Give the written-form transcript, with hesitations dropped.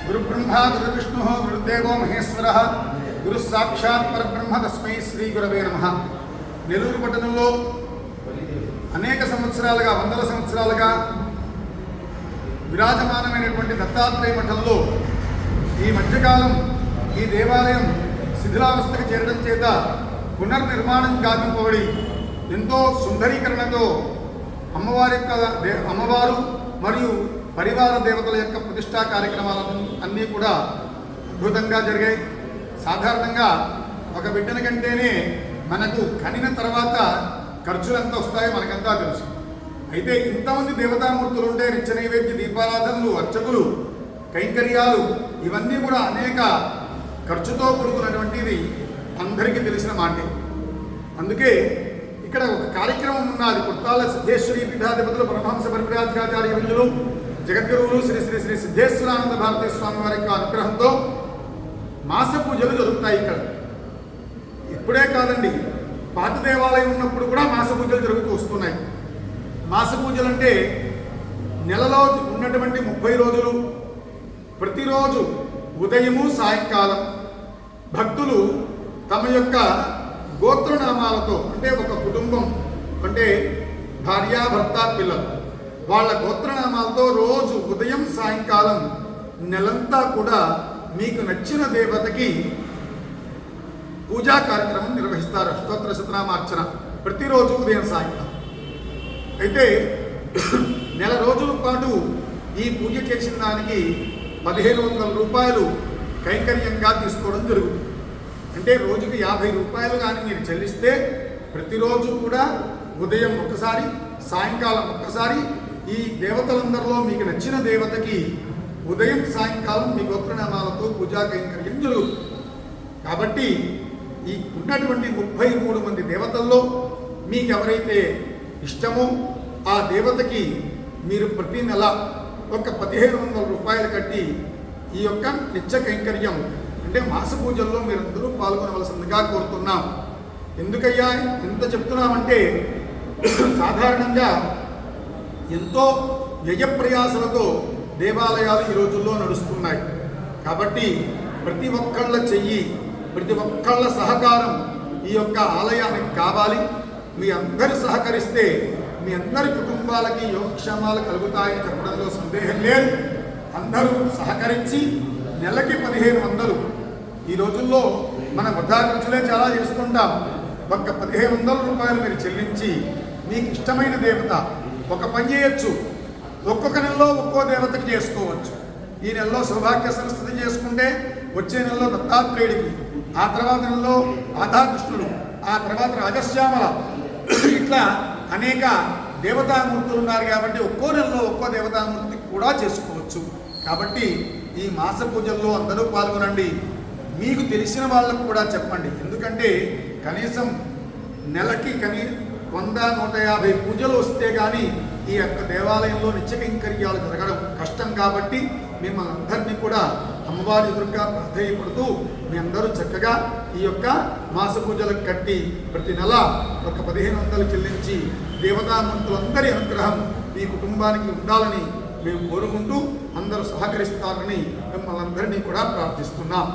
గురుబ్రహ్మ గురువిష్ణు గురుదేవో మహేశ్వర గురు సాక్షాత్ పరబ్రహ్మ తస్మై శ్రీ గురవే నమః. నెల్లూరు పట్టణంలో అనేక సంవత్సరాలుగా, వందల సంవత్సరాలుగా విరాజమానమైనటువంటి దత్తాత్రేయ మఠంలో ఈ మధ్యకాలం ఈ దేవాలయం శిథిలావస్థకు చేరడం చేత పునర్నిర్మాణం గావింపబడి ఎంతో సుందరీకరణతో అమ్మవారు మరియు పరివార దేవతల యొక్క ప్రతిష్టా కార్యక్రమాలను అన్నీ కూడా అద్భుతంగా జరిగాయి. సాధారణంగా ఒక బిడ్డల కంటేనే మనకు కనిన తర్వాత ఖర్చులు ఎంత వస్తాయో మనకంతా తెలుసు. అయితే ఇంతమంది దేవతామూర్తులు ఉంటే నిత్య నైవేద్య దీపారాధనలు, అర్చకులు, కైంకర్యాలు ఇవన్నీ కూడా అనేక ఖర్చుతో కూడుకున్నటువంటిది అందరికీ తెలిసిన మాటే. అందుకే ఇక్కడ ఒక కార్యక్రమం ఉన్నది. కుర్తాల సిద్ధేశ్వరి పీఠాధిపతులు పరమహంస పరివ్రాజకాచార్య విందులు జగద్గురువులు శ్రీ శ్రీ శ్రీ సిద్ధేశ్వరానంద భారతీ స్వామి వారి యొక్క అనుగ్రహంతో మాస పూజలు జరుగుతాయి. ఇక్కడ ఇప్పుడే కాదండి, పాత దేవాలయం ఉన్నప్పుడు కూడా మాస పూజలు జరుగుతూ వస్తున్నాయి. మాస పూజలు అంటే నెలలో ఉన్నటువంటి 30 రోజులు ప్రతిరోజు ఉదయము సాయంకాలం భక్తులు తమ యొక్క గోత్రనామాలతో, అంటే ఒక కుటుంబం అంటే భార్య, భర్త, పిల్లలు, వాళ్ళ గోత్రనామాలతో రోజు ఉదయం సాయంకాలం నెలంతా కూడా మీకు నచ్చిన దేవతకి పూజా కార్యక్రమం నిర్వహిస్తారు. అష్టోత్తర శతనామార్చన ప్రతిరోజు ఉదయం సాయంకాలం. అయితే నెల రోజుల పాటు ఈ పూజ చేసిన దానికి 1500 రూపాయలు కైంకర్యంగా తీసుకోవడం జరుగుతుంది. అంటే రోజుకి 50 రూపాయలు కానీ మీరు చెల్లిస్తే ప్రతిరోజు కూడా ఉదయం ఒక్కసారి, సాయంకాలం ఒక్కసారి ఈ దేవతలందరిలో మీకు నచ్చిన దేవతకి ఉదయం సాయంకాలం మీ గోత్రనామాలతో పూజా కైంకర్యం జరుగుతుంది. కాబట్టి ఈ ఉన్నటువంటి 33 మంది దేవతల్లో మీకు ఎవరైతే ఇష్టమో ఆ దేవతకి మీరు ప్రతి నెల ఒక 1500 రూపాయలు కట్టి ఈ యొక్క నిత్య కైంకర్యం అంటే మాస పూజల్లో మీరందరూ పాల్గొనవలసిందిగా కోరుతున్నాం. ఎందుకయ్యా ఎంత చెప్తున్నామంటే సాధారణంగా ఎంతో వ్యయప్రయాసలతో దేవాలయాలు ఈ రోజుల్లో నడుస్తున్నాయి. కాబట్టి ప్రతి ఒక్కళ్ళ చెయ్యి, ప్రతి ఒక్కళ్ళ సహకారం ఈ యొక్క ఆలయానికి కావాలి. మీ అందరూ సహకరిస్తే మీ అందరి కుటుంబాలకి యోగక్షేమాలు కలుగుతాయని చెప్పడంలో సందేహం లేదు. అందరూ సహకరించి నెలకి 1500, ఈ రోజుల్లో మన వృధా ఖర్చులే చాలా చేస్తుంటాం. ఒక్క 1500 రూపాయలు మీరు చెల్లించి మీకు ఇష్టమైన దేవత ఒక పని చేయొచ్చు. ఒక్కొక్క నెలలో ఒక్కో దేవతకి చేసుకోవచ్చు. ఈ నెలలో సౌభాగ్య సరస్వతి చేసుకుంటే వచ్చే నెలలో దత్తాత్రేయుడికి, ఆ తర్వాత నెలలో రాధాకృష్ణుడు, ఆ తర్వాత రాజశ్యామల, ఇట్లా అనేక దేవతామూర్తులు ఉన్నారు. కాబట్టి ఒక్కో నెలలో ఒక్కో దేవతామూర్తికి కూడా చేసుకోవచ్చు. కాబట్టి ఈ మాస పూజల్లో అందరూ పాల్గొనండి. మీకు తెలిసిన వాళ్ళకు కూడా చెప్పండి. ఎందుకంటే కనీసం నెలకి 100-150 పూజలు వస్తే కానీ ఈ యొక్క దేవాలయంలో నిత్య కైంకర్యాలు జరగడం కష్టం. కాబట్టి మిమ్మల్ని అందరినీ కూడా అమ్మవారి ఎదురుగా ప్రాధేయపడుతూ మీ అందరూ చక్కగా ఈ యొక్క మాస పూజలకు కట్టి ప్రతి నెల ఒక 1500 చెల్లించి దేవతామూర్తులందరి అనుగ్రహం మీ కుటుంబానికి ఉండాలని మేము కోరుకుంటూ అందరూ సహకరిస్తారని మిమ్మల్ని అందరినీ కూడా ప్రార్థిస్తున్నాం.